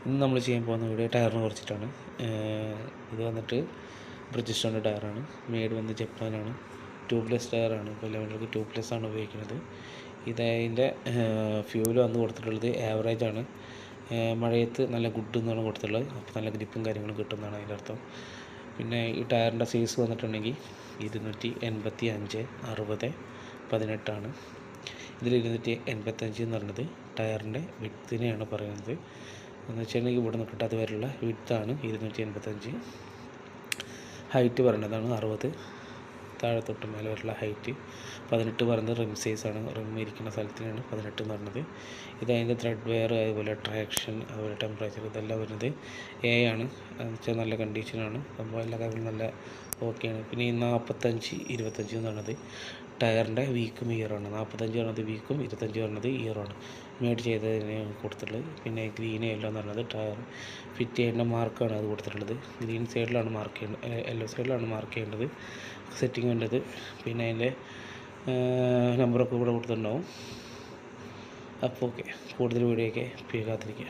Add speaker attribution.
Speaker 1: ഇന്ന് നമ്മൾ ചെയ്യാൻ പോകുന്ന വീഡിയോ ടയറിനെ കുറിച്ചിട്ടാണ്. ഇത് വന്നിട്ട് ബ്രിജിസ്റ്റോണിൻ്റെ ടയറാണ്. മെയ്ഡ് വന്ന് ജപ്പാനാണ്. ട്യൂബ്ലെസ് ടയറാണ്. ഇപ്പോൾ ലെവലിലേക്ക് ട്യൂബ്ലെസ് ആണ് ഉപയോഗിക്കുന്നത്. ഇതിൻ്റെ ഫ്യൂല് വന്ന് കൊടുത്തിട്ടുള്ളത് ആവറേജാണ്. മഴയത്ത് നല്ല ഗുഡ് എന്നാണ് കൊടുത്തിട്ടുള്ളത്. അപ്പോൾ നല്ല ഗ്രിപ്പും കാര്യങ്ങളും കിട്ടുന്നതാണ് അതിൻ്റെ അർത്ഥം. പിന്നെ ഈ ടയറിൻ്റെ സൈസ് വന്നിട്ടുണ്ടെങ്കിൽ 285 60 18 ഇതിൽ 285 എന്ന് പറയുന്നത് ടയറിൻ്റെ വിഡ്ത്തിനെയാണ് പറയുന്നത്. എന്ന് വെച്ചിട്ടുണ്ടെങ്കിൽ ഇവിടെ നിന്ന് കിട്ടാത്ത വരെയുള്ള വിഡ്ത്താണ് 285. ഹൈറ്റ് പറയുന്നതാണ് 60, താഴെ തൊട്ട് മേലെ വരെയുള്ള ഹൈറ്റ്. 18 പറയുന്നത് റിം സൈസാണ്. റിം ഇരിക്കുന്ന സ്ഥലത്തിനാണ് 18 എന്ന് പറയുന്നത്. ഇത് അതിൻ്റെ ത്രെഡ് വെയർ, അതുപോലെ ട്രാക്ഷൻ, അതുപോലെ ടെമ്പറേച്ചർ ഇതെല്ലാം വരുന്നത് A ആണ്. എന്ന് വെച്ചാൽ നല്ല കണ്ടീഷനാണ്. അപ്പോൾ എല്ലാ കാര്യങ്ങളും നല്ല ഓക്കെയാണ്. പിന്നെ ഈ 45 25 എന്ന് പറയുന്നത് ടയറിൻ്റെ വീക്കും ഇയറാണ്. 45 പറയുന്നത് വീക്കും, 25 പറയുന്നത് ഇയറാണ്. മേഡ് ചെയ്തതിന് കൊടുത്തിട്ടുള്ളത്. പിന്നെ ഗ്രീൻ യെല്ലോ എന്ന് പറയുന്നത് ടയർ ഫിറ്റ് ചെയ്യേണ്ട മാർക്കാണ് അത് കൊടുത്തിട്ടുള്ളത്. ഗ്രീൻ സൈഡിലാണ് മാർക്ക് ചെയ്യേണ്ടത്, യെല്ലോ സൈഡിലാണ് മാർക്ക് ചെയ്യേണ്ടത്, സെറ്റിങ് വേണ്ടത്. പിന്നെ അതിൻ്റെ നമ്പറൊക്കെ ഇവിടെ കൊടുത്തിട്ടുണ്ടാവും. അപ്പോൾ ഓക്കെ, കൂടുതൽ വീഡിയോ ഒക്കെ കാത്തിരിക്കുക.